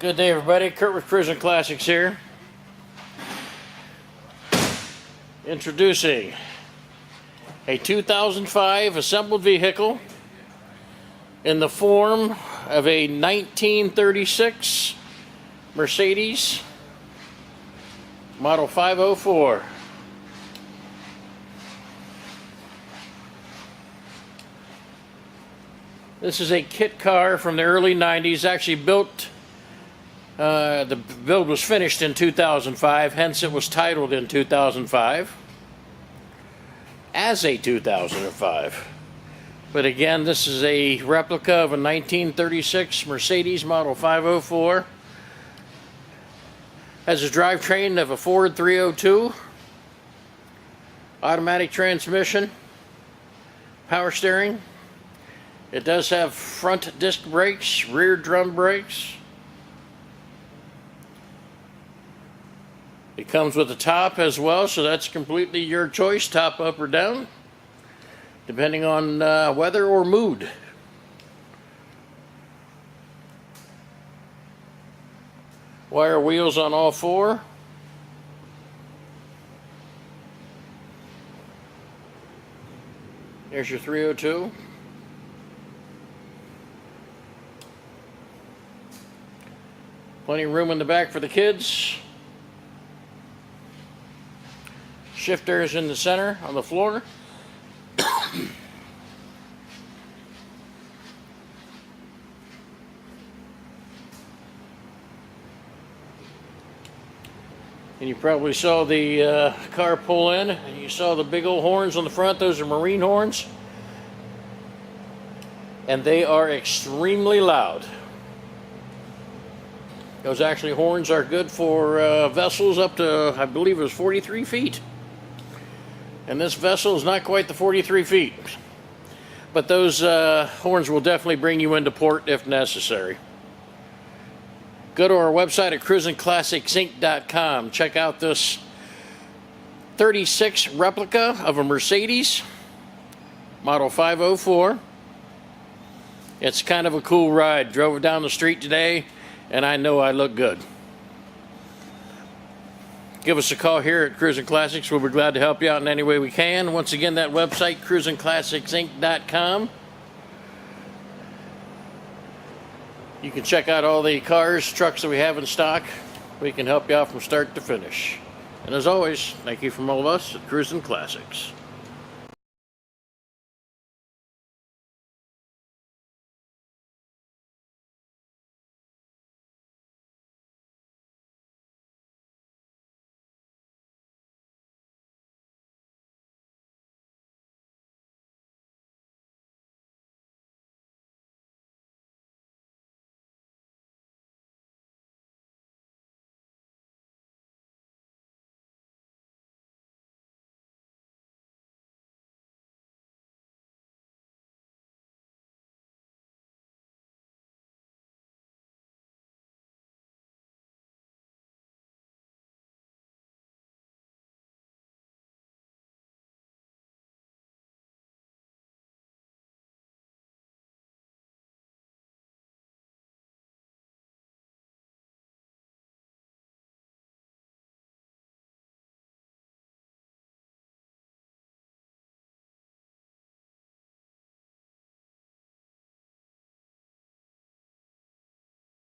Good day, everybody. Kurt with Cruisin Classics here. Introducing a 2005 assembled vehicle in the form of a 1936 Mercedes Model 504. This is a kit car from the early 90s, actually built. The build was finished in 2005, hence it was titled in 2005 as a 2005. But again, this is a replica of a 1936 Mercedes Model 504. Has a drivetrain of a Ford 302, automatic transmission, power steering. It does have front disc brakes, rear drum brakes. It comes with a top as well, so that's completely your choice, top, up, or down, depending on weather or mood. Wire wheels on all four. There's your 302. Plenty of room in the back for the kids. Shifters in the center on the floor. And you probably saw the car pull in, and you saw the big old horns on the front. Those are marine horns, and they are extremely loud. Those actually horns are good for vessels up to, I believe it was 43 feet. And this vessel is not quite the 43 feet. But those horns will definitely bring you into port if necessary. Go to our website at cruisinclassicsinc.com. Check out this 36 replica of a Mercedes Model 504. It's kind of a cool ride. Drove it down the street today, and I know I look good. Give us a call here at Cruisin Classics. We'll be glad to help you out in any way we can. Once again, that website, cruisinclassicsinc.com. You can check out all the cars, trucks that we have in stock. We can help you out from start to finish. And as always, thank you from all of us at Cruisin Classics.